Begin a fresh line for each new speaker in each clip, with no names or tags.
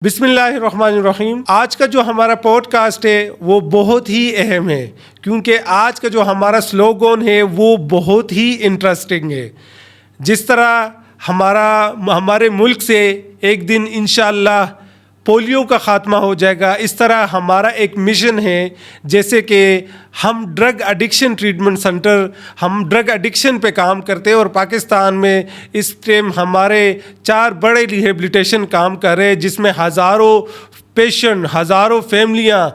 بسم اللہ الرحمن الرحیم۔ آج کا جو ہمارا پوڈ کاسٹ ہے وہ بہت ہی اہم ہے، کیونکہ آج کا جو ہمارا سلوگن ہے وہ بہت ہی انٹرسٹنگ ہے۔ جس طرح ہمارے ملک سے ایک دن انشاءاللہ پولیو کا خاتمہ ہو جائے گا، اس طرح ہمارا ایک مشن ہے، جیسے کہ ہم ڈرگ ایڈکشن ٹریٹمنٹ سینٹر، ہم ڈرگ ایڈکشن پہ کام کرتے ہیں، اور پاکستان میں اس ٹائم ہمارے 4 بڑے ریہیبلیٹیشن کام کر رہے ہیں، جس میں ہزاروں پیشنٹ، ہزاروں فیملیاں،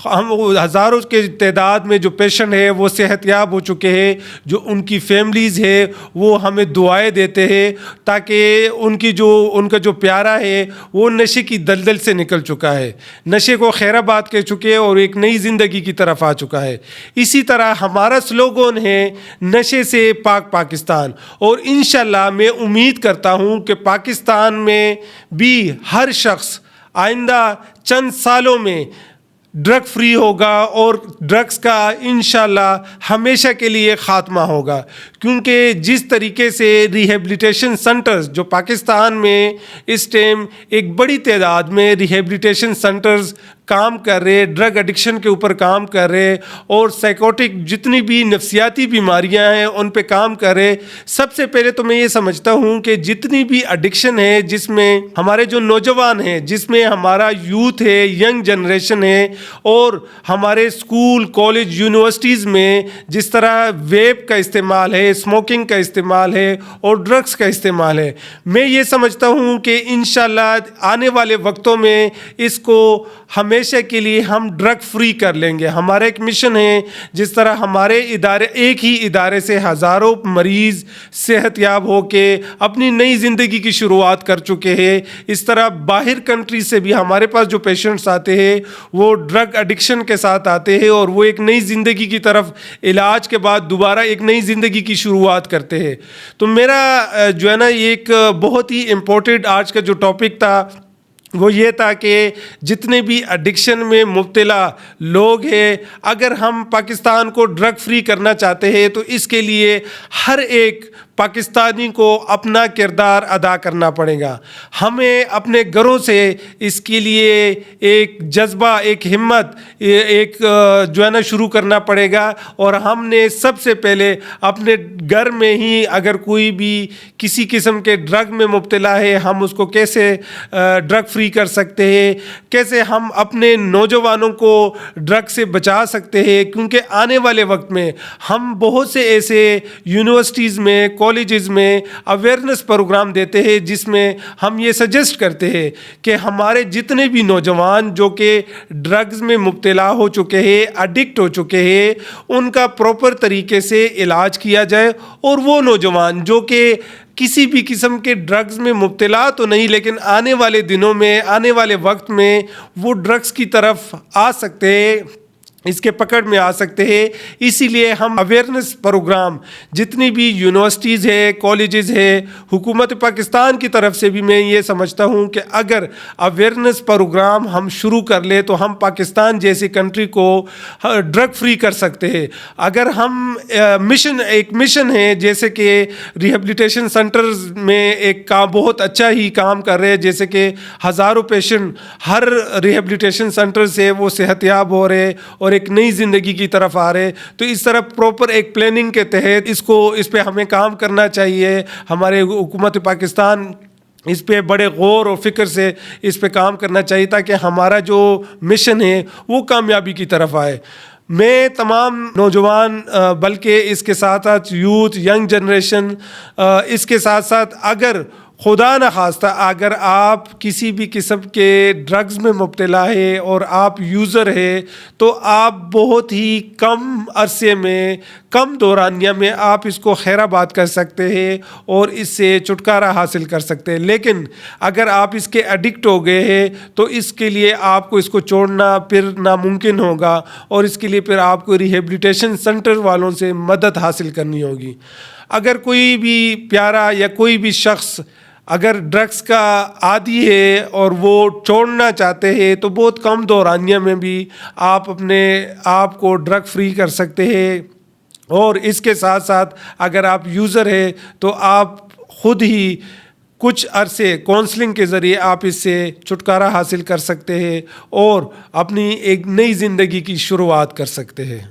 ہم ہزاروں کے تعداد میں جو پیشنٹ ہے وہ صحت یاب ہو چکے ہیں، جو ان کی فیملیز ہے وہ ہمیں دعائیں دیتے ہیں تاکہ ان کا جو پیارا ہے وہ نشے کی دلدل سے نکل چکا ہے، نشے کو خیر آباد کر چکے ہیں اور ایک نئی زندگی کی طرف آ چکا ہے۔ اسی طرح ہمارا سلوگن ہے نشے سے پاک پاکستان، اور انشاءاللہ میں امید کرتا ہوں کہ پاکستان میں بھی ہر شخص آئندہ چند سالوں میں ڈرگ فری ہوگا اور ڈرگس کا انشاءاللہ ہمیشہ کے لیے خاتمہ ہوگا، کیونکہ جس طریقے سے ریہیبلیٹیشن سینٹرز جو پاکستان میں اس ٹائم ایک بڑی تعداد میں ریہیبلیٹیشن سینٹرز کام کر رہے، ڈرگ ایڈکشن کے اوپر کام کر رہے، اور سائیکوٹک جتنی بھی نفسیاتی بیماریاں ہیں ان پہ کام کر رہے۔ سب سے پہلے تو میں یہ سمجھتا ہوں کہ جتنی بھی ایڈکشن ہے، جس میں ہمارے جو نوجوان ہیں، جس میں ہمارا یوتھ ہے، ینگ جنریشن ہے، اور ہمارے اسکول، کالج، یونیورسٹیز میں جس طرح ویپ کا استعمال ہے، اسموکنگ کا استعمال ہے اور ڈرگس کا استعمال ہے، میں یہ سمجھتا ہوں کہ انشاءاللہ آنے والے وقتوں میں اس کو ہمیشہ کے لیے ہم ڈرگ فری کر لیں گے۔ ہمارا ایک مشن ہے، جس طرح ہمارے ادارے، ایک ہی ادارے سے ہزاروں مریض صحت یاب ہو کے اپنی نئی زندگی کی شروعات کر چکے ہیں، اس طرح باہر کنٹری سے بھی ہمارے پاس جو پیشنٹس آتے ہیں وہ ڈرگ ایڈکشن کے ساتھ آتے ہیں، اور وہ ایک نئی زندگی کی طرف علاج کے بعد دوبارہ ایک نئی زندگی کی شروعات کرتے ہیں۔ تو میرا جو ہے نا ایک بہت ہی امپورٹنٹ آج کا جو ٹاپک تھا وہ یہ تھا کہ جتنے بھی ایڈکشن میں مبتلا لوگ ہیں، اگر ہم پاکستان کو ڈرگ فری کرنا چاہتے ہیں تو اس کے لیے ہر ایک پاکستانی کو اپنا کردار ادا کرنا پڑے گا۔ ہمیں اپنے گھروں سے اس کے لیے ایک جذبہ، ایک ہمت، ایک جو ہے نا شروع کرنا پڑے گا، اور ہم نے سب سے پہلے اپنے گھر میں ہی اگر کوئی بھی کسی قسم کے ڈرگ میں مبتلا ہے، ہم اس کو کیسے ڈرگ فری کر سکتے ہیں، کیسے ہم اپنے نوجوانوں کو ڈرگ سے بچا سکتے ہیں، کیونکہ آنے والے وقت میں ہم بہت سے ایسے یونیورسٹیز میں، کالجز میں اویئرنیس پروگرام دیتے ہیں، جس میں ہم یہ سجیسٹ کرتے ہیں کہ ہمارے جتنے بھی نوجوان جو کہ ڈرگز میں مبتلا ہو چکے ہیں، ایڈکٹ ہو چکے ہیں، ان کا پراپر طریقے سے علاج کیا جائے، اور وہ نوجوان جو کہ کسی بھی قسم کے ڈرگز میں مبتلا تو نہیں، لیکن آنے والے دنوں میں، آنے والے وقت میں وہ ڈرگز کی طرف آ سکتے ہیں، اس کے پکڑ میں آ سکتے ہیں۔ اسی لیے ہم اویئرنیس پروگرام جتنی بھی یونیورسٹیز ہے، کالجز ہے، حکومت پاکستان کی طرف سے بھی میں یہ سمجھتا ہوں کہ اگر اویئرنیس پروگرام ہم شروع کر لیں تو ہم پاکستان جیسی کنٹری کو ڈرگ فری کر سکتے ہیں۔ اگر ہم ایک مشن ہے، جیسے کہ ریہیبلیٹیشن سینٹرز میں ایک بہت اچھا ہی کام کر رہے ہیں، جیسے کہ ہزاروں پیشنٹ ہر ریہیبلیٹیشن سینٹر سے وہ صحت یاب ہو رہے اور ایک نئی زندگی کی طرف آ رہے، تو اس طرح پراپر ایک پلاننگ کے تحت اس پہ ہمیں کام کرنا چاہیے۔ ہمارے حکومت پاکستان اس پہ بڑے غور و فکر سے اس پہ کام کرنا چاہیے، تاکہ ہمارا جو مشن ہے وہ کامیابی کی طرف آئے۔ میں تمام نوجوان، بلکہ اس کے ساتھ ساتھ یوتھ، ینگ جنریشن، اس کے ساتھ ساتھ اگر خدا نخواستہ اگر آپ کسی بھی قسم کے ڈرگز میں مبتلا ہے اور آپ یوزر ہے، تو آپ بہت ہی کم عرصے میں، کم دورانیہ میں آپ اس کو خیر آباد کر سکتے ہیں اور اس سے چھٹکارا حاصل کر سکتے ہیں۔ لیکن اگر آپ اس کے ایڈکٹ ہو گئے ہیں تو اس کے لیے آپ کو اس کو چھوڑنا پھر ناممکن ہوگا، اور اس کے لیے پھر آپ کو ریہیبلیٹیشن سینٹر والوں سے مدد حاصل کرنی ہوگی۔ اگر کوئی بھی پیارا یا کوئی بھی شخص اگر ڈرگس کا عادی ہے اور وہ چھوڑنا چاہتے ہیں، تو بہت کم دورانیہ میں بھی آپ اپنے آپ کو ڈرگ فری کر سکتے ہیں، اور اس کے ساتھ ساتھ اگر آپ یوزر ہیں تو آپ خود ہی کچھ عرصے کونسلنگ کے ذریعے آپ اس سے چھٹکارا حاصل کر سکتے ہیں اور اپنی ایک نئی زندگی کی شروعات کر سکتے ہیں.